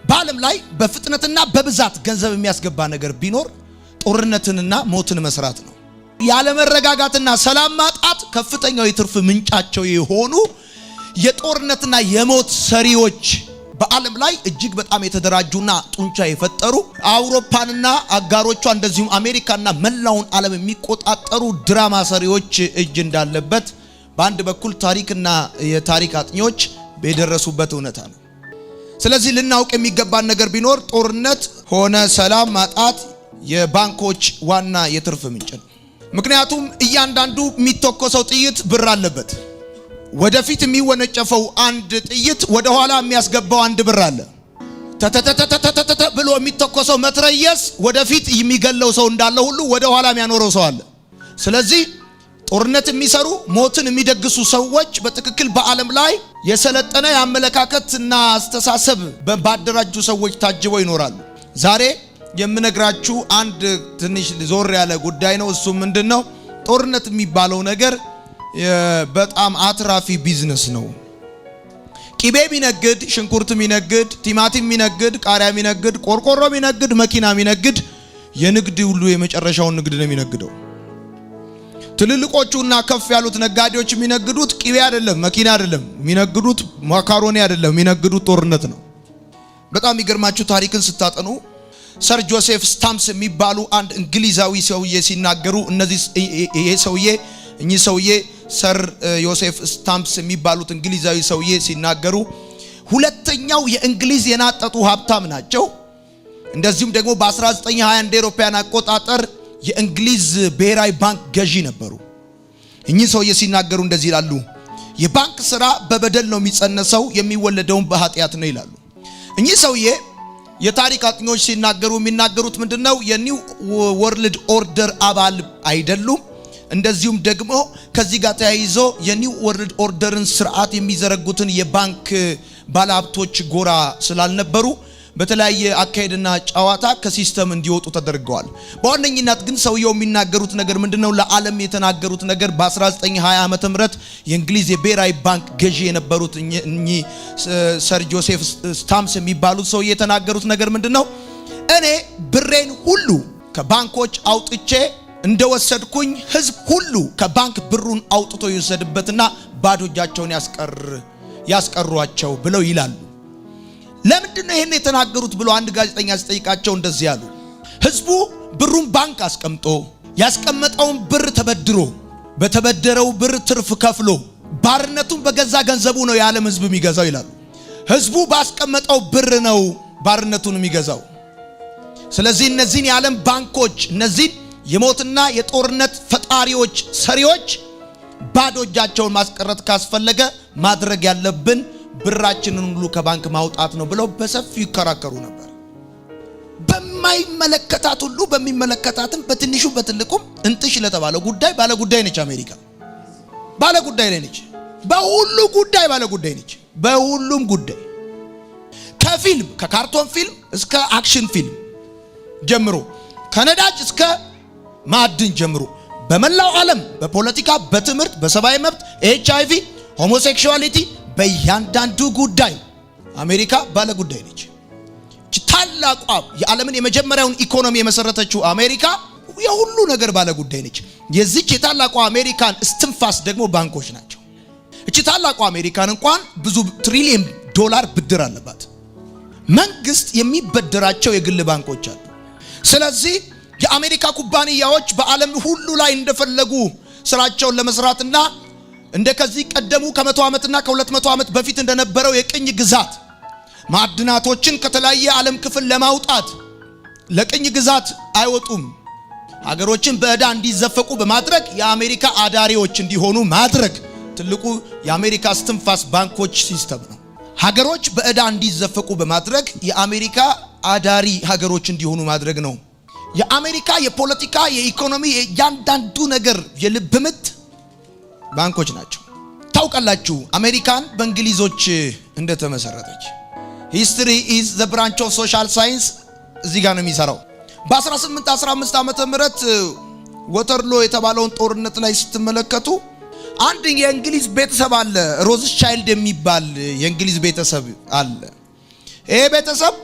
በዓለም ላይ በፍጥነትና በብዛት ገንዘብ የሚያስገባ ነገር ቢኖር ጦርነትንና ሞትን መስራት ነው። ያለ መረጋጋትና ሰላም ማጣት ከፍተኛው የትርፍ ምንጫቸው የሆኑ የጦርነትና የሞት ሰሪዎች በዓለም ላይ እጅግ በጣም የተደራጁና ጡንቻ የፈጠሩ አውሮፓንና አጋሮቿ እንደዚሁም አሜሪካና መላውን ዓለም የሚቆጣጠሩ ድራማ ሰሪዎች እጅ እንዳለበት በአንድ በኩል ታሪክና የታሪክ አጥኚዎች የደረሱበት እውነታ ነው። ስለዚህ ልናውቅ የሚገባን ነገር ቢኖር ጦርነት ሆነ ሰላም ማጣት የባንኮች ዋና የትርፍ ምንጭ ነው። ምክንያቱም እያንዳንዱ የሚተኮሰው ጥይት ብር አለበት። ወደፊት የሚወነጨፈው አንድ ጥይት ወደ ኋላ የሚያስገባው አንድ ብር አለ። ተተተተተተተ ብሎ የሚተኮሰው መትረየስ ወደፊት የሚገለው ሰው እንዳለ ሁሉ ወደ ኋላ የሚያኖረው ሰው አለ። ስለዚህ ጦርነት የሚሰሩ ሞትን የሚደግሱ ሰዎች በትክክል በዓለም ላይ የሰለጠነ የአመለካከትና አስተሳሰብ ባደራጁ ሰዎች ታጅበው ይኖራሉ። ዛሬ የምነግራችሁ አንድ ትንሽ ዞር ያለ ጉዳይ ነው። እሱ ምንድነው? ጦርነት የሚባለው ነገር በጣም አትራፊ ቢዝነስ ነው። ቂቤ ሚነግድ፣ ሽንኩርት ሚነግድ፣ ቲማቲም ሚነግድ፣ ቃሪያ ሚነግድ፣ ቆርቆሮ ሚነግድ፣ መኪና ሚነግድ የንግድ ሁሉ የመጨረሻውን ንግድ ነው የሚነግደው። ትልልቆቹና ከፍ ያሉት ነጋዴዎች የሚነግዱት ቂቤ አይደለም፣ መኪና አይደለም፣ የሚነግዱት ማካሮኒ አይደለም፣ የሚነግዱት ጦርነት ነው። በጣም ይገርማችሁ ታሪክን ስታጠኑ ሰር ጆሴፍ ስታምፕስ የሚባሉ አንድ እንግሊዛዊ ሰውዬ ሲናገሩ እኚህ ሰውዬ ሰር ዮሴፍ ስታምፕስ የሚባሉት እንግሊዛዊ ሰውዬ ሲናገሩ ሁለተኛው የእንግሊዝ የናጠጡ ሀብታም ናቸው። እንደዚሁም ደግሞ በ1920 እንደ አውሮፓውያን አቆጣጠር የእንግሊዝ ብሔራዊ ባንክ ገዢ ነበሩ። እኚህ ሰውዬ ሲናገሩ እንደዚህ ይላሉ። የባንክ ስራ በበደል ነው የሚጸነሰው፣ የሚወለደውን በኃጢአት ነው ይላሉ። እኚህ ሰውዬ የታሪክ አጥኚዎች ሲናገሩ የሚናገሩት ምንድነው? የኒው ወርልድ ኦርደር አባል አይደሉም። እንደዚሁም ደግሞ ከዚህ ጋር ተያይዞ የኒው ወርልድ ኦርደርን ስርዓት የሚዘረጉትን የባንክ ባለሀብቶች ጎራ ስላልነበሩ በተለያየ አካሄድና ጨዋታ ከሲስተም እንዲወጡ ተደርገዋል። በዋነኝነት ግን ሰውየው የሚናገሩት ነገር ምንድነው? ለዓለም የተናገሩት ነገር በ1920 ዓመተ ምህረት የእንግሊዝ የብሔራዊ ባንክ ገዢ የነበሩት እኚህ ሰር ጆሴፍ ስታምፕስ የሚባሉት ሰውዬ የተናገሩት ነገር ምንድነው? እኔ ብሬን ሁሉ ከባንኮች አውጥቼ እንደወሰድኩኝ ህዝብ ሁሉ ከባንክ ብሩን አውጥቶ ይወሰድበትና ባዶ እጃቸውን ያስቀሯቸው ብለው ይላሉ። ለምንድነው ይሄን የተናገሩት ብሎ አንድ ጋዜጠኛ ሲጠይቃቸው እንደዚህ ያሉ። ህዝቡ ብሩን ባንክ አስቀምጦ ያስቀመጠውን ብር ተበድሮ በተበደረው ብር ትርፍ ከፍሎ ባርነቱን በገዛ ገንዘቡ ነው የዓለም ህዝብ የሚገዛው ይላሉ። ህዝቡ ባስቀመጠው ብር ነው ባርነቱን የሚገዛው። ስለዚህ እነዚህን የዓለም ባንኮች እነዚህ የሞትና የጦርነት ፈጣሪዎች ሰሪዎች ባዶ እጃቸውን ማስቀረት ካስፈለገ ማድረግ ያለብን ብራችንን ሁሉ ከባንክ ማውጣት ነው ብለው በሰፊው ይከራከሩ ነበር። በማይመለከታት ሁሉ በሚመለከታትም በትንሹ በትልቁም እንጥሽ ለተባለው ጉዳይ ባለ ጉዳይ ነች አሜሪካ። ባለ ጉዳይ ነች። በሁሉ ጉዳይ ባለ ጉዳይ ነች። በሁሉም ጉዳይ ከፊልም ከካርቶን ፊልም እስከ አክሽን ፊልም ጀምሮ ከነዳጅ እስከ ማዕድን ጀምሮ በመላው ዓለም በፖለቲካ፣ በትምህርት፣ በሰብአዊ መብት፣ HIV፣ ሆሞሴክሹዋሊቲ በእያንዳንዱ ጉዳይ አሜሪካ ባለ ጉዳይ ነች። ታላቋ የዓለምን የመጀመሪያውን ኢኮኖሚ የመሰረተችው አሜሪካ የሁሉ ነገር ባለ ጉዳይ ነች። የዚች የታላቋ አሜሪካን እስትንፋስ ደግሞ ባንኮች ናቸው። እቺ ታላቋ አሜሪካን እንኳን ብዙ ትሪሊየን ዶላር ብድር አለባት። መንግስት የሚበደራቸው የግል ባንኮች አሉ። ስለዚህ የአሜሪካ ኩባንያዎች በዓለም ሁሉ ላይ እንደፈለጉ ስራቸውን ለመስራትና እንደከዚህ ቀደሙ ከ100 ዓመትና ከ200 ዓመት በፊት እንደነበረው የቅኝ ግዛት ማዕድናቶችን ከተለያየ ዓለም ክፍል ለማውጣት ለቅኝ ግዛት አይወጡም። ሀገሮችን በዕዳ እንዲዘፈቁ በማድረግ የአሜሪካ አዳሪዎች እንዲሆኑ ማድረግ ትልቁ የአሜሪካ እስትንፋስ ባንኮች ሲስተም ነው። ሀገሮች በዕዳ እንዲዘፈቁ በማድረግ የአሜሪካ አዳሪ ሀገሮች እንዲሆኑ ማድረግ ነው። የአሜሪካ የፖለቲካ የኢኮኖሚ የእያንዳንዱ ነገር የልብ ምት ባንኮች ናቸው። ታውቃላችሁ አሜሪካን በእንግሊዞች እንደተመሰረተች ሂስትሪ ኢዝ ዘ ብራንች ኦፍ ሶሻል ሳይንስ እዚህ ጋር ነው የሚሰራው። በ1815 ዓመተ ምህረት ወተርሎ የተባለውን ጦርነት ላይ ስትመለከቱ አንድ የእንግሊዝ ቤተሰብ አለ፣ ሮዝቻይልድ የሚባል የእንግሊዝ ቤተሰብ አለ። ይሄ ቤተሰብ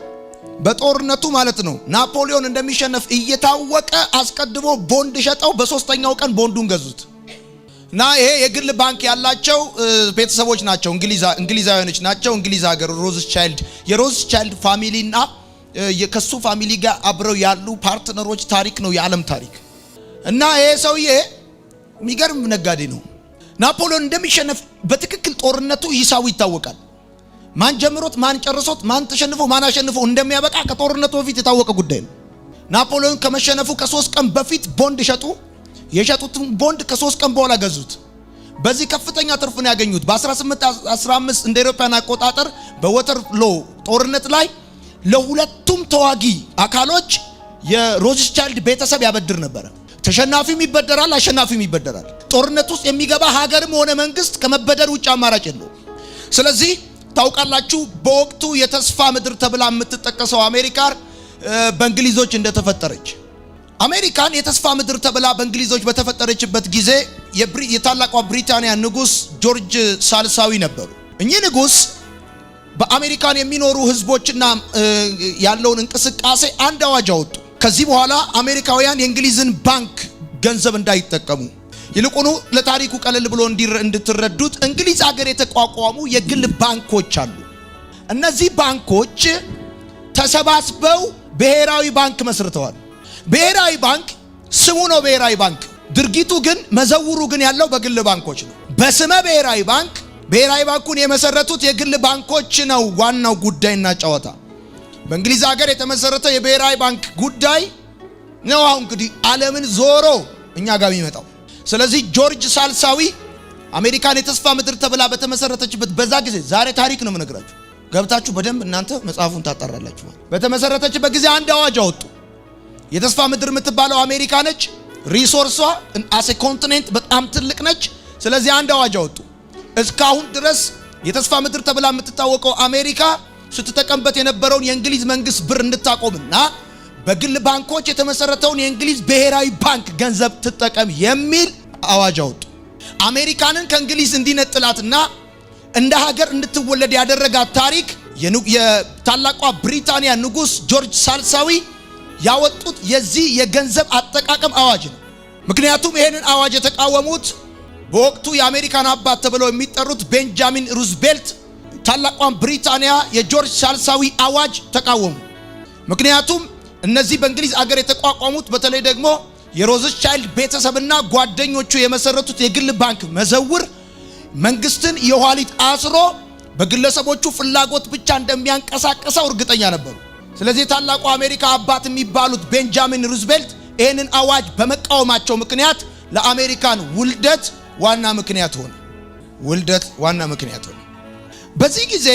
በጦርነቱ ማለት ነው ናፖሊዮን እንደሚሸነፍ እየታወቀ አስቀድሞ ቦንድ ሸጠው በሶስተኛው ቀን ቦንዱን ገዙት። እና ይሄ የግል ባንክ ያላቸው ቤተሰቦች ናቸው፣ እንግሊዛውያኖች ናቸው። እንግሊዝ ሀገር የሮዝቻይልድ ፋሚሊና ከሱ ፋሚሊ ጋር አብረው ያሉ ፓርትነሮች ታሪክ ነው፣ የዓለም ታሪክ። እና ይሄ ሰውዬ የሚገርም ነጋዴ ነው። ናፖሊዮን እንደሚሸነፍ በትክክል ጦርነቱ ሂሳቡ ይታወቃል። ማን ጀምሮት ማን ጨርሶት ማን ተሸንፎ ማን አሸንፎ እንደሚያበቃ ከጦርነቱ በፊት የታወቀ ጉዳይ ነው። ናፖሊዮን ከመሸነፉ ከ3 ቀን በፊት ቦንድ ሸጡ። የሸጡትን ቦንድ ከ3 ቀን በኋላ ገዙት። በዚህ ከፍተኛ ትርፍ ነው ያገኙት። በ1815 እንደ አውሮፓውያን አቆጣጠር በወተርሎ ጦርነት ላይ ለሁለቱም ተዋጊ አካሎች የሮዝቻይልድ ቤተሰብ ያበድር ነበር። ተሸናፊም ይበደራል፣ አሸናፊም ይበደራል። ጦርነት ውስጥ የሚገባ ሀገርም ሆነ መንግስት ከመበደር ውጭ አማራጭ የለውም። ስለዚህ ታውቃላችሁ በወቅቱ የተስፋ ምድር ተብላ የምትጠቀሰው አሜሪካ በእንግሊዞች እንደተፈጠረች። አሜሪካን የተስፋ ምድር ተብላ በእንግሊዞች በተፈጠረችበት ጊዜ የታላቋ ብሪታንያ ንጉስ ጆርጅ ሳልሳዊ ነበሩ። እኚህ ንጉስ በአሜሪካን የሚኖሩ ህዝቦችና ያለውን እንቅስቃሴ አንድ አዋጅ አወጡ። ከዚህ በኋላ አሜሪካውያን የእንግሊዝን ባንክ ገንዘብ እንዳይጠቀሙ፣ ይልቁኑ ለታሪኩ ቀለል ብሎ እንድትረዱት እንግሊዝ ሀገር የተቋቋሙ የግል ባንኮች አሉ። እነዚህ ባንኮች ተሰባስበው ብሔራዊ ባንክ መስርተዋል። ብሔራዊ ባንክ ስሙ ነው ብሔራዊ ባንክ፣ ድርጊቱ ግን መዘውሩ ግን ያለው በግል ባንኮች ነው። በስመ ብሔራዊ ባንኩን የመሰረቱት የግል ባንኮች ነው። ዋናው ጉዳይና ጨዋታ በእንግሊዝ ሀገር የተመሰረተው የብሔራዊ ባንክ ጉዳይ ነው። አሁን እንግዲህ ዓለምን ዞሮ እኛ ጋር የሚመጣው። ስለዚህ ጆርጅ ሳልሳዊ አሜሪካን የተስፋ ምድር ተብላ በተመሰረተችበት በዛ ጊዜ፣ ዛሬ ታሪክ ነው የምነግራችሁ፣ ገብታችሁ በደንብ እናንተ መጽሐፉን ታጣራላችሁ። በተመሰረተችበት ጊዜ አንድ አዋጅ አወጡ። የተስፋ ምድር የምትባለው አሜሪካ ነች። ሪሶርሷ አሴ ኮንቲኔንት በጣም ትልቅ ነች። ስለዚህ አንድ አዋጅ አወጡ። እስካሁን ድረስ የተስፋ ምድር ተብላ የምትታወቀው አሜሪካ ስትጠቀምበት የነበረውን የእንግሊዝ መንግስት ብር እንድታቆምና በግል ባንኮች የተመሰረተውን የእንግሊዝ ብሔራዊ ባንክ ገንዘብ ትጠቀም የሚል አዋጅ አወጡ። አሜሪካንን ከእንግሊዝ እንዲነጥላትና እንደ ሀገር እንድትወለድ ያደረጋት ታሪክ የታላቋ ብሪታንያ ንጉስ ጆርጅ ሳልሳዊ ያወጡት የዚህ የገንዘብ አጠቃቀም አዋጅ ነው። ምክንያቱም ይሄንን አዋጅ የተቃወሙት በወቅቱ የአሜሪካን አባት ተብለው የሚጠሩት ቤንጃሚን ሩዝቬልት ታላቋን ብሪታንያ የጆርጅ ሳልሳዊ አዋጅ ተቃወሙ። ምክንያቱም እነዚህ በእንግሊዝ አገር የተቋቋሙት በተለይ ደግሞ የሮዝቻይልድ ቤተሰብና ጓደኞቹ የመሰረቱት የግል ባንክ መዘውር መንግስትን የኋሊት አስሮ በግለሰቦቹ ፍላጎት ብቻ እንደሚያንቀሳቀሰው እርግጠኛ ነበሩ። ስለዚህ ታላቁ አሜሪካ አባት የሚባሉት ቤንጃሚን ሩዝቬልት ይህንን አዋጅ በመቃወማቸው ምክንያት ለአሜሪካን ውልደት ዋና ምክንያት ሆነ። በዚህ ጊዜ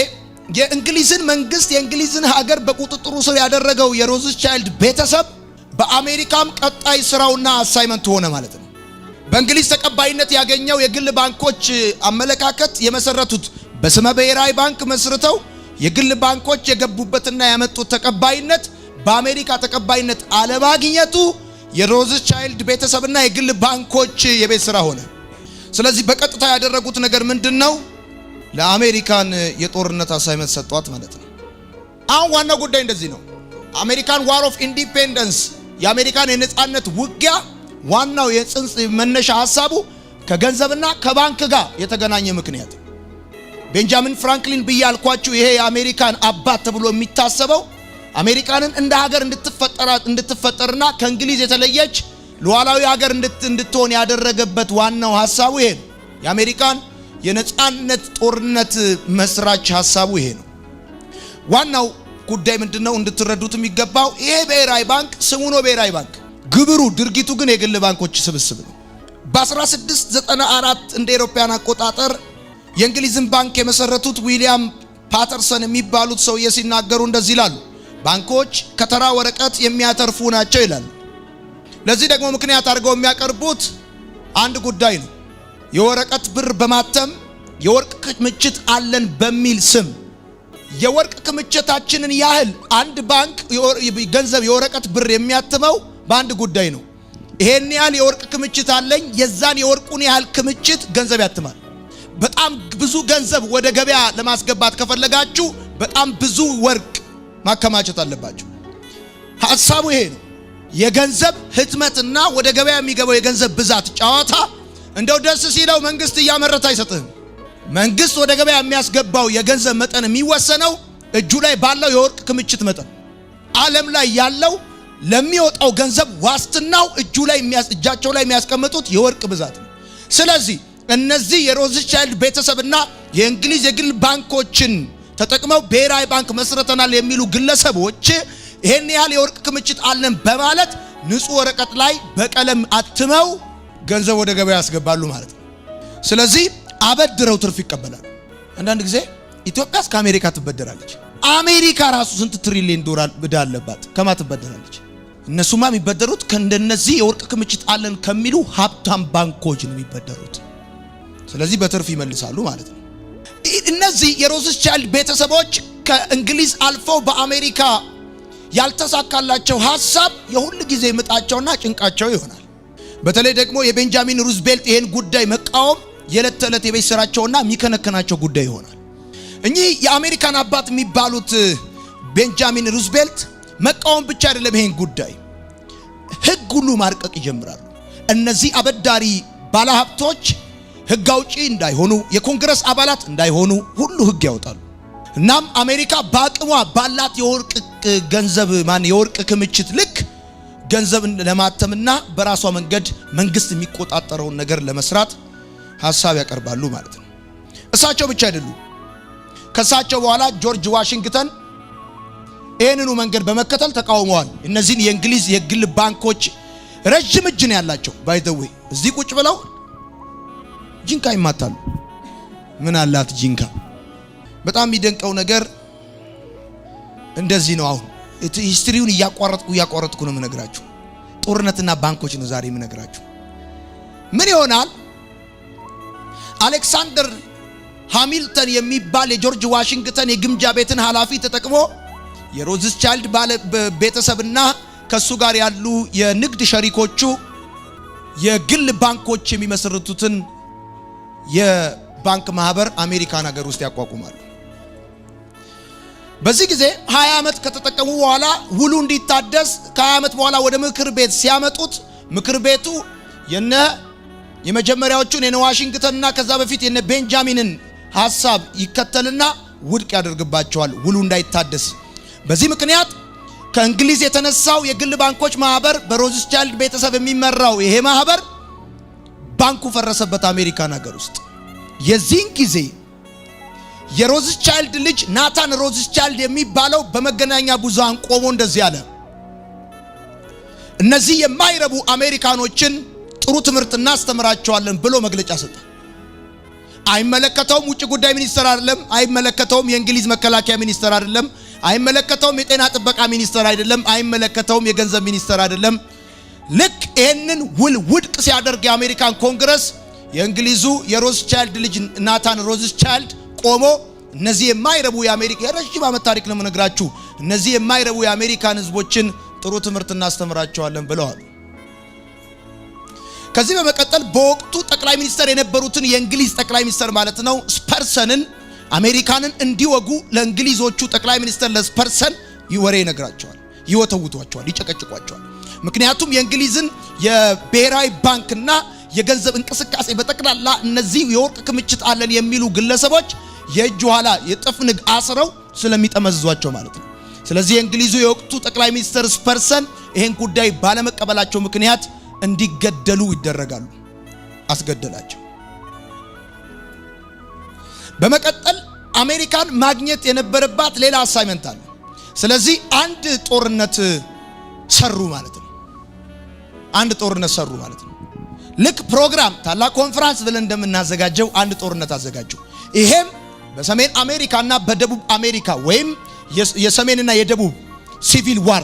የእንግሊዝን መንግስት የእንግሊዝን ሀገር በቁጥጥሩ ስር ያደረገው የሮዝቻይልድ ቤተሰብ በአሜሪካም ቀጣይ ስራውና አሳይመንት ሆነ ማለት ነው። በእንግሊዝ ተቀባይነት ያገኘው የግል ባንኮች አመለካከት የመሰረቱት በስመ ብሔራዊ ባንክ መስርተው የግል ባንኮች የገቡበትና ያመጡት ተቀባይነት በአሜሪካ ተቀባይነት አለማግኘቱ የሮዝቻይልድ ቤተሰብና የግል ባንኮች የቤት ስራ ሆነ። ስለዚህ በቀጥታ ያደረጉት ነገር ምንድነው? ለአሜሪካን የጦርነት አሳይመንት ሰጧት ማለት ነው። አሁን ዋናው ጉዳይ እንደዚህ ነው። አሜሪካን ዋር ኦፍ ኢንዲፔንደንስ የአሜሪካን የነጻነት ውጊያ ዋናው የጽንስ መነሻ ሐሳቡ ከገንዘብና ከባንክ ጋር የተገናኘ ምክንያት ቤንጃሚን ፍራንክሊን ብያልኳችሁ ይሄ የአሜሪካን አባት ተብሎ የሚታሰበው አሜሪካንን እንደ ሀገር እንድትፈጠርና ከእንግሊዝ የተለየች ሉዓላዊ ሀገር እንድትሆን ያደረገበት ዋናው ሐሳቡ ይሄ ነው። የአሜሪካን የነጻነት ጦርነት መስራች ሐሳቡ ይሄ ነው። ዋናው ጉዳይ ምንድነው እንድትረዱት የሚገባው? ይሄ ብሔራዊ ባንክ ስሙ ነው ብሔራዊ ባንክ፣ ግብሩ ድርጊቱ ግን የግል ባንኮች ስብስብ ነው። በ1694 እንደ አውሮፓውያን አቆጣጠር የእንግሊዝን ባንክ የመሰረቱት ዊሊያም ፓተርሰን የሚባሉት ሰውዬ ሲናገሩ እንደዚህ ይላሉ። ባንኮች ከተራ ወረቀት የሚያተርፉ ናቸው ይላሉ። ለዚህ ደግሞ ምክንያት አድርገው የሚያቀርቡት አንድ ጉዳይ ነው። የወረቀት ብር በማተም የወርቅ ክምችት አለን በሚል ስም የወርቅ ክምችታችንን ያህል አንድ ባንክ ገንዘብ የወረቀት ብር የሚያትመው በአንድ ጉዳይ ነው። ይሄን ያህል የወርቅ ክምችት አለኝ፣ የዛን የወርቁን ያህል ክምችት ገንዘብ ያትማል። በጣም ብዙ ገንዘብ ወደ ገበያ ለማስገባት ከፈለጋችሁ በጣም ብዙ ወርቅ ማከማቸት አለባችሁ። ሐሳቡ ይሄ ነው። የገንዘብ ህትመትና ወደ ገበያ የሚገባው የገንዘብ ብዛት ጨዋታ እንደው ደስ ሲለው መንግስት እያመረተ አይሰጥህም። መንግስት ወደ ገበያ የሚያስገባው የገንዘብ መጠን የሚወሰነው እጁ ላይ ባለው የወርቅ ክምችት መጠን። ዓለም ላይ ያለው ለሚወጣው ገንዘብ ዋስትናው እጃቸው ላይ የሚያስቀምጡት የወርቅ ብዛት ነው። ስለዚህ እነዚህ የሮዝቻይልድ ቤተሰብና የእንግሊዝ የግል ባንኮችን ተጠቅመው ብሔራዊ ባንክ መስርተናል የሚሉ ግለሰቦች ይሄን ያህል የወርቅ ክምችት አለን በማለት ንጹህ ወረቀት ላይ በቀለም አትመው ገንዘብ ወደ ገበያ ያስገባሉ ማለት ነው። ስለዚህ አበድረው ትርፍ ይቀበላሉ። አንዳንድ ጊዜ ኢትዮጵያ እስከ አሜሪካ ትበደራለች። አሜሪካ ራሱ ስንት ትሪሊዮን ዶላር ዕዳ አለባት። ከማ ትበደራለች? እነሱማ የሚበደሩት ከእንደነዚህ የወርቅ ክምችት አለን ከሚሉ ሀብታም ባንኮች ነው የሚበደሩት። ስለዚህ በትርፍ ይመልሳሉ ማለት ነው። እነዚህ የሮዝቻይልድ ቤተሰቦች ከእንግሊዝ አልፈው በአሜሪካ ያልተሳካላቸው ሐሳብ የሁሉ ጊዜ ምጣቸውና ጭንቃቸው ይሆናል። በተለይ ደግሞ የቤንጃሚን ሩዝቬልት ይሄን ጉዳይ መቃወም የዕለት ተዕለት የቤት ስራቸውና የሚከነከናቸው ጉዳይ ይሆናል። እኚህ የአሜሪካን አባት የሚባሉት ቤንጃሚን ሩዝቬልት መቃወም ብቻ አይደለም፣ ይሄን ጉዳይ ህግ ሁሉ ማርቀቅ ይጀምራሉ። እነዚህ አበዳሪ ባለሀብቶች ህግ አውጪ እንዳይሆኑ፣ የኮንግረስ አባላት እንዳይሆኑ ሁሉ ህግ ያወጣሉ። እናም አሜሪካ በአቅሟ ባላት የወርቅ ገንዘብ የወርቅ ክምችት ልክ ገንዘብ ለማተምና በራሷ መንገድ መንግስት የሚቆጣጠረውን ነገር ለመስራት ሐሳብ ያቀርባሉ ማለት ነው። እሳቸው ብቻ አይደሉም። ከሳቸው በኋላ ጆርጅ ዋሽንግተን ይህንኑ መንገድ በመከተል ተቃውመዋል። እነዚህን የእንግሊዝ የግል ባንኮች ረጅም እጅ ነው ያላቸው። ባይ ዘ ዌይ እዚህ ቁጭ ብለው ጂንካ ይማታሉ። ምን አላት ጂንካ? በጣም የሚደንቀው ነገር እንደዚህ ነው። አሁን ሂስትሪውን እያቋረጥኩ ነው የምነግራችሁ። ጦርነትና ባንኮች ነው ዛሬ የምነግራችሁ። ምን ይሆናል? አሌክሳንደር ሃሚልተን የሚባል የጆርጅ ዋሽንግተን የግምጃ ቤትን ኃላፊ ተጠቅሞ የሮዝቻይልድ ቤተሰብና ከሱ ጋር ያሉ የንግድ ሸሪኮቹ የግል ባንኮች የሚመሰርቱትን የባንክ ማህበር አሜሪካን ሀገር ውስጥ ያቋቁማሉ። በዚህ ጊዜ 20 ዓመት ከተጠቀሙ በኋላ ውሉ እንዲታደስ ከ20 ዓመት በኋላ ወደ ምክር ቤት ሲያመጡት ምክር ቤቱ የመጀመሪያዎቹን የነ ዋሽንግተንና ከዛ በፊት የነ ቤንጃሚንን ሐሳብ ይከተልና ውድቅ ያደርግባቸዋል ውሉ እንዳይታደስ። በዚህ ምክንያት ከእንግሊዝ የተነሳው የግል ባንኮች ማህበር በሮዝቻይልድ ቤተሰብ የሚመራው ይሄ ማህበር ባንኩ ፈረሰበት አሜሪካን ሀገር ውስጥ። የዚህን ጊዜ የሮዝቻይልድ ልጅ ናታን ሮዝቻይልድ የሚባለው በመገናኛ ብዙሃን ቆሞ እንደዚህ አለ። እነዚህ የማይረቡ አሜሪካኖችን ጥሩ ትምህርት እናስተምራቸዋለን ብሎ መግለጫ ሰጠ። አይመለከተውም ውጭ ጉዳይ ሚኒስትር አይደለም፣ አይመለከተውም የእንግሊዝ መከላከያ ሚኒስትር አይደለም፣ አይመለከተውም የጤና ጥበቃ ሚኒስትር አይደለም፣ አይመለከተውም የገንዘብ ሚኒስትር አይደለም። ልክ ይህንን ውል ውድቅ ሲያደርግ የአሜሪካን ኮንግረስ የእንግሊዙ የሮዝቻይልድ ልጅ ናታን ሮዝቻይልድ ቆሞ እነዚህ የማይረቡ የአሜሪካ የረጅም ዓመት ታሪክ ነው የምነግራችሁ፣ እነዚህ የማይረቡ የአሜሪካን ህዝቦችን ጥሩ ትምህርት እናስተምራቸዋለን ብለዋል። ከዚህ በመቀጠል በወቅቱ ጠቅላይ ሚኒስትር የነበሩትን የእንግሊዝ ጠቅላይ ሚኒስትር ማለት ነው ስፐርሰንን አሜሪካንን እንዲወጉ ለእንግሊዞቹ ጠቅላይ ሚኒስትር ለስፐርሰን ይወሬ ይነግራቸዋል፣ ይወተውቷቸዋል፣ ይጨቀጭቋቸዋል። ምክንያቱም የእንግሊዝን የብሔራዊ ባንክና የገንዘብ እንቅስቃሴ በጠቅላላ እነዚህ የወርቅ ክምችት አለን የሚሉ ግለሰቦች የእጅ ኋላ የጥፍንግ አስረው ስለሚጠመዝዟቸው ማለት ነው። ስለዚህ የእንግሊዙ የወቅቱ ጠቅላይ ሚኒስትር ስፐርሰን ይሄን ጉዳይ ባለመቀበላቸው ምክንያት እንዲገደሉ ይደረጋሉ። አስገደላቸው። በመቀጠል አሜሪካን ማግኘት የነበረባት ሌላ አሳይመንት አለ። ስለዚህ አንድ ጦርነት ሰሩ ማለት ነው። አንድ ጦርነት ሰሩ ማለት ነው። ልክ ፕሮግራም ታላቅ ኮንፈረንስ ብለን እንደምናዘጋጀው አንድ ጦርነት አዘጋጁ። ይሄም በሰሜን አሜሪካና በደቡብ አሜሪካ ወይም የሰሜንና የደቡብ ሲቪል ዋር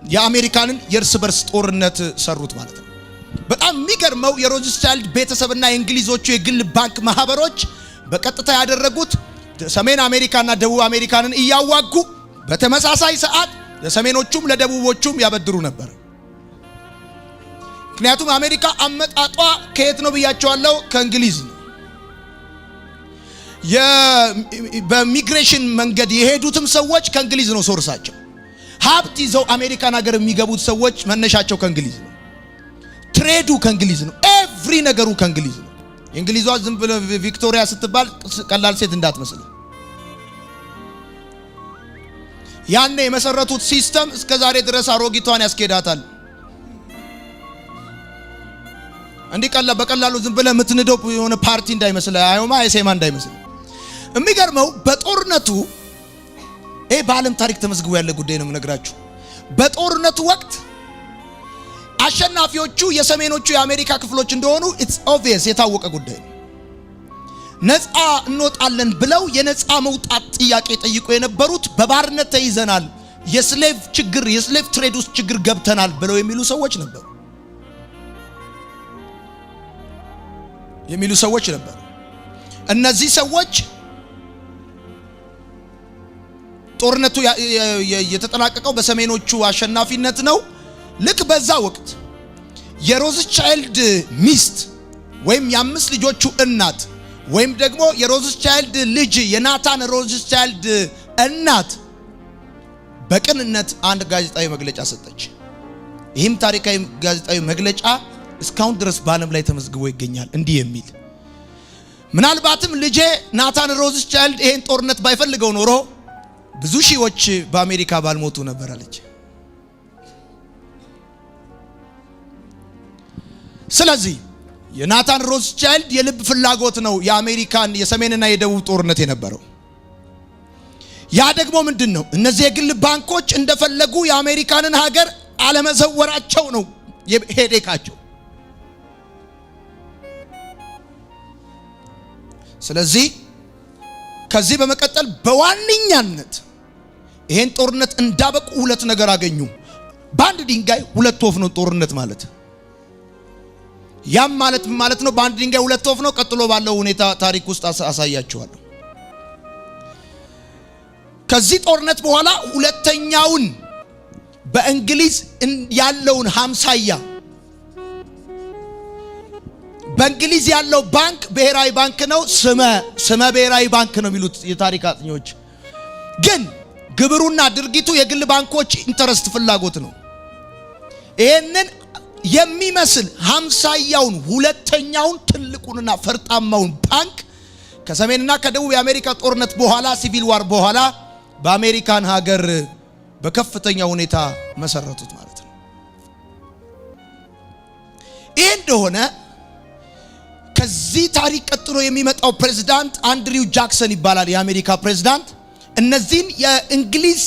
የአሜሪካንን የእርስ በርስ ጦርነት ሰሩት ማለት ነው። በጣም የሚገርመው የሮዝቻይልድ ቤተሰብና የእንግሊዞቹ የግል ባንክ ማህበሮች በቀጥታ ያደረጉት ሰሜን አሜሪካና ደቡብ አሜሪካንን እያዋጉ በተመሳሳይ ሰዓት ለሰሜኖቹም ለደቡቦቹም ያበድሩ ነበር። ምክንያቱም አሜሪካ አመጣጧ ከየት ነው ብያቸዋለሁ? ከእንግሊዝ ነው። በሚግሬሽን መንገድ የሄዱትም ሰዎች ከእንግሊዝ ነው ሶርሳቸው። ሀብት ይዘው አሜሪካን ሀገር የሚገቡት ሰዎች መነሻቸው ከእንግሊዝ ነው። ትሬዱ ከእንግሊዝ ነው። ኤቭሪ ነገሩ ከእንግሊዝ ነው። የእንግሊዟ ዝም ብለ ቪክቶሪያ ስትባል ቀላል ሴት እንዳትመስል። ያኔ የመሰረቱት ሲስተም እስከ ዛሬ ድረስ አሮጊቷን ያስኬዳታል። እንዲህ በቀላሉ ዝም ብለ የምትንደው የሆነ ፓርቲ እንዳይመስል፣ አዮማ አይሴማ እንዳይመስል። የሚገርመው በጦርነቱ በዓለም ታሪክ ተመዝግቦ ያለ ጉዳይ ነው የምነግራችሁ። በጦርነቱ ወቅት አሸናፊዎቹ የሰሜኖቹ የአሜሪካ ክፍሎች እንደሆኑ ኢትስ ኦብቪየስ የታወቀ ጉዳይ ነው። ነፃ እንወጣለን ብለው የነፃ መውጣት ጥያቄ ጠይቆ የነበሩት በባርነት ተይዘናል፣ የስሌቭ ትሬድ ውስጥ ችግር ገብተናል ብለው የሚሉ ሰዎች ነበሩ። እነዚህ ሰዎች ጦርነቱ የተጠናቀቀው በሰሜኖቹ አሸናፊነት ነው። ልክ በዛ ወቅት የሮዝቻይልድ ሚስት ወይም የአምስት ልጆቹ እናት ወይም ደግሞ የሮዝቻይልድ ልጅ የናታን ሮዝቻይልድ እናት በቅንነት አንድ ጋዜጣዊ መግለጫ ሰጠች። ይህም ታሪካዊ ጋዜጣዊ መግለጫ እስካሁን ድረስ በዓለም ላይ ተመዝግቦ ይገኛል። እንዲህ የሚል ምናልባትም ልጄ ናታን ሮዝቻይልድ ይሄን ጦርነት ባይፈልገው ኖሮ ብዙ ሺዎች በአሜሪካ ባልሞቱ ነበር አለች። ስለዚህ የናታን ሮዝቻይልድ የልብ ፍላጎት ነው የአሜሪካን የሰሜንና የደቡብ ጦርነት የነበረው። ያ ደግሞ ምንድነው? እነዚህ የግል ባንኮች እንደፈለጉ የአሜሪካንን ሀገር አለመዘወራቸው ነው ሄዴካቸው። ስለዚህ ከዚህ በመቀጠል በዋነኛነት ይሄን ጦርነት እንዳበቁ ሁለት ነገር አገኙ። በአንድ ድንጋይ ሁለት ወፍ ነው ጦርነት ማለት። ያም ማለት ነው በአንድ ድንጋይ ሁለት ወፍ ነው። ቀጥሎ ባለው ሁኔታ ታሪክ ውስጥ አሳያችኋለሁ። ከዚህ ጦርነት በኋላ ሁለተኛውን በእንግሊዝ ያለውን 50ያ በእንግሊዝ ያለው ባንክ ብሔራዊ ባንክ ነው። ስመ ብሔራዊ ባንክ ነው የሚሉት የታሪክ አጥኚዎች። ግን ግብሩና ድርጊቱ የግል ባንኮች ኢንተረስት ፍላጎት ነው። ይሄንን የሚመስል 50ያውን ሁለተኛውን ትልቁንና ፈርጣማውን ባንክ ከሰሜንና ከደቡብ የአሜሪካ ጦርነት በኋላ ሲቪል ዋር በኋላ በአሜሪካን ሀገር በከፍተኛ ሁኔታ መሰረቱት ማለት ነው። ይህ እንደሆነ ከዚህ ታሪክ ቀጥሎ የሚመጣው ፕሬዝዳንት አንድሪው ጃክሰን ይባላል፣ የአሜሪካ ፕሬዝዳንት። እነዚህን የእንግሊዝ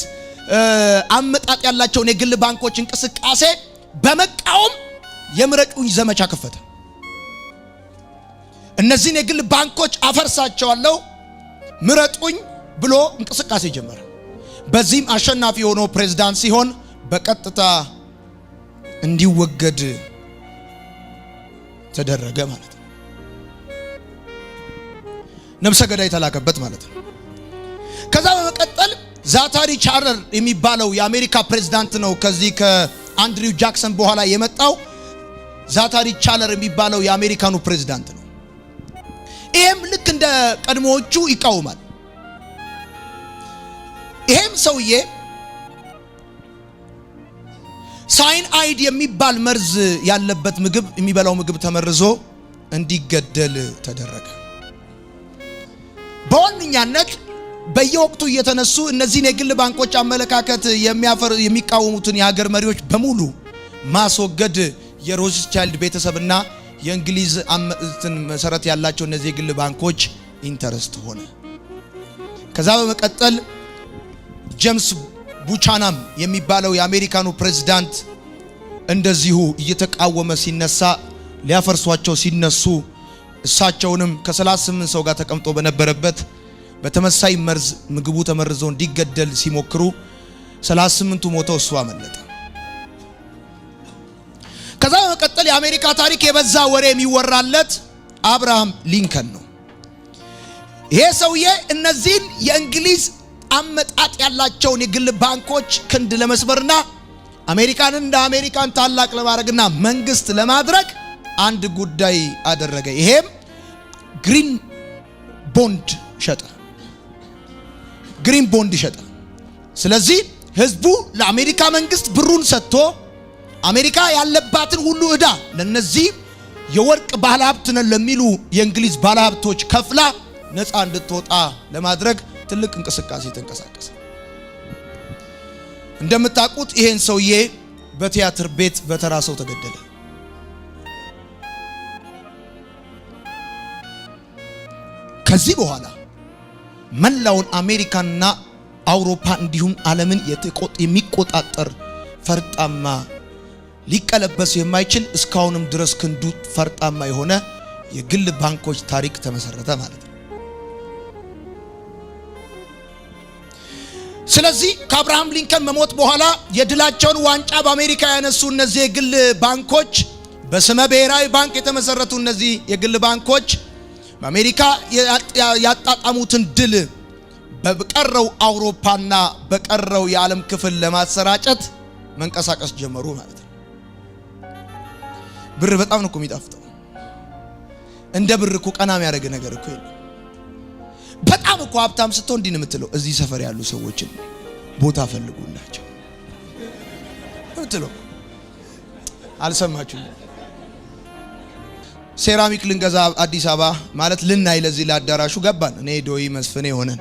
አመጣጥ ያላቸውን የግል ባንኮች እንቅስቃሴ በመቃወም የምረጡኝ ዘመቻ ከፈተ። እነዚህን የግል ባንኮች አፈርሳቸዋለሁ ምረጡኝ ብሎ እንቅስቃሴ ጀመረ። በዚህም አሸናፊ ሆኖ ፕሬዝዳንት ሲሆን በቀጥታ እንዲወገድ ተደረገ ማለት ነው። ነፍሰ ገዳይ ተላከበት ማለት ነው። ከዛ በመቀጠል ዛታሪ ቻርለር የሚባለው የአሜሪካ ፕሬዝዳንት ነው። ከዚህ ከአንድሪው ጃክሰን በኋላ የመጣው ዛታሪ ቻርለር የሚባለው የአሜሪካኑ ፕሬዝዳንት ነው። ይሄም ልክ እንደ ቀድሞዎቹ ይቃወማል። ይሄም ሰውዬ ሳይናይድ የሚባል መርዝ ያለበት ምግብ የሚበላው ምግብ ተመርዞ እንዲገደል ተደረገ። በዋነኛነት በየወቅቱ እየተነሱ እነዚህን የግል ባንኮች አመለካከት የሚቃወሙትን የሀገር መሪዎች በሙሉ ማስወገድ የሮዝቻይልድ ቤተሰብና የእንግሊዝ መሰረት ያላቸው እነዚህ የግል ባንኮች ኢንተረስት ሆነ። ከዛ በመቀጠል ጄምስ ቡቻናም የሚባለው የአሜሪካኑ ፕሬዝዳንት እንደዚሁ እየተቃወመ ሲነሳ ሊያፈርሷቸው ሲነሱ እሳቸውንም ከ38 ሰው ጋር ተቀምጦ በነበረበት በተመሳይ መርዝ ምግቡ ተመርዞ እንዲገደል ሲሞክሩ 38ቱ ሞተው እሱ አመለጠ። ከዛ በመቀጠል የአሜሪካ ታሪክ የበዛ ወሬ የሚወራለት አብርሃም ሊንከን ነው። ይሄ ሰውዬ እነዚህን የእንግሊዝ አመጣጥ ያላቸውን የግል ባንኮች ክንድ ለመስበርና አሜሪካንን እንደ አሜሪካን ታላቅ ለማድረግና መንግስት ለማድረግ አንድ ጉዳይ አደረገ። ይሄም ግሪን ቦንድ ሸጠ። ግሪን ቦንድ ሸጠ። ስለዚህ ህዝቡ ለአሜሪካ መንግስት ብሩን ሰጥቶ አሜሪካ ያለባትን ሁሉ ዕዳ ለነዚህ የወርቅ ባለሀብት ነን ለሚሉ የእንግሊዝ ባለሀብቶች ከፍላ ነፃ እንድትወጣ ለማድረግ ትልቅ እንቅስቃሴ ተንቀሳቀሰ። እንደምታውቁት ይሄን ሰውዬ በቲያትር ቤት በተራ ሰው ተገደለ። ከዚህ በኋላ መላውን አሜሪካና አውሮፓ እንዲሁም ዓለምን የሚቆጣጠር ፈርጣማ ሊቀለበስ የማይችል እስካሁንም ድረስ ክንዱ ፈርጣማ የሆነ የግል ባንኮች ታሪክ ተመሰረተ ማለት ነው። ስለዚህ ከአብርሃም ሊንከን መሞት በኋላ የድላቸውን ዋንጫ በአሜሪካ ያነሱ እነዚህ የግል ባንኮች በስመ ብሔራዊ ባንክ የተመሰረቱ እነዚህ የግል ባንኮች በአሜሪካ ያጣጣሙትን ድል በቀረው አውሮፓና በቀረው የዓለም ክፍል ለማሰራጨት መንቀሳቀስ ጀመሩ ማለት ነው። ብር በጣም ነው የሚጣፍጠው። እንደ ብር እኮ ቀና የሚያደርግ ነገር እኮ የለም። በጣም እኮ ሀብታም ስትሆን እንዲህ ነው የምትለው፣ እዚህ ሰፈር ያሉ ሰዎችን ቦታ ፈልጉላቸው እምትለው። አልሰማችሁም? ሴራሚክ ልንገዛ አዲስ አበባ ማለት ልናይ ለዚህ ለአዳራሹ ገባን። እኔ ዶይ መስፍኔ ሆነን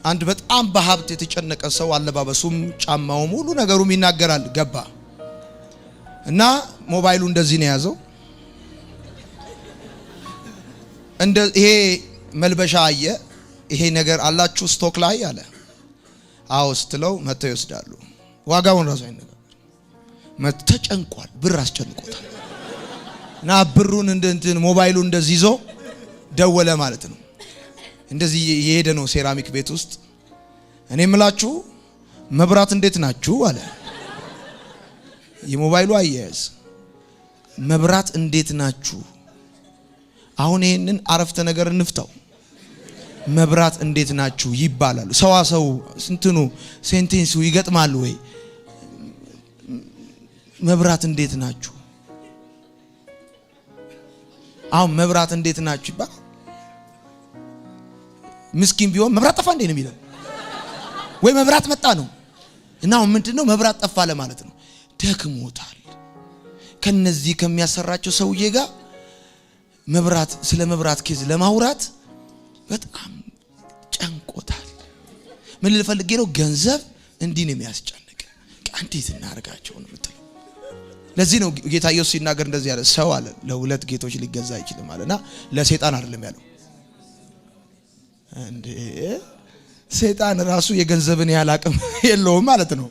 አንድ በጣም በሀብት የተጨነቀ ሰው አለባበሱም ጫማውም ሁሉ ነገሩም ይናገራል። ገባ እና ሞባይሉ እንደዚህ ነው ያዘው። ይሄ መልበሻ አየ። ይሄ ነገር አላችሁ ስቶክ ላይ አለ። አዎ ስትለው መተው ይወስዳሉ። ዋጋውን ራሱ አይነገር። ተጨንቋል። ብር አስጨንቆታል። እና ብሩን እንትን ሞባይሉ እንደዚህ ይዞ ደወለ ማለት ነው። እንደዚህ የሄደ ነው ሴራሚክ ቤት ውስጥ። እኔ የምላችሁ መብራት እንዴት ናችሁ አለ። የሞባይሉ አያያዝ መብራት እንዴት ናችሁ። አሁን ይሄንን አረፍተ ነገር እንፍታው። መብራት እንዴት ናችሁ ይባላል። ሰዋሰው እንትኑ ሴንቴንሱ ይገጥማል ወይ? መብራት እንዴት ናችሁ? አሁን መብራት እንዴት ናችሁ ይባላል። ምስኪን ቢሆን መብራት ጠፋ እንዴ ነው የሚለው፣ ወይ መብራት መጣ ነው። እና አሁን ምንድነው መብራት ጠፋ ለማለት ነው። ደክሞታል። ከነዚህ ከሚያሰራቸው ሰውዬ ጋር መብራት ስለ መብራት ኬዝ ለማውራት በጣም ጨንቆታል። ምን ልፈልጌ ነው? ገንዘብ እንዲህ ነው የሚያስጨንቅ። እንዴት እናርጋቸው ነው የምትለው። ለዚህ ነው ጌታ ኢየሱስ ሲናገር እንደዚህ ያለ ሰው አለ ለሁለት ጌቶች ሊገዛ አይችልም አለና ለሰይጣን አይደለም ያለው። እንዴ ሰይጣን ራሱ የገንዘብን ያህል አቅም የለውም ማለት ነው።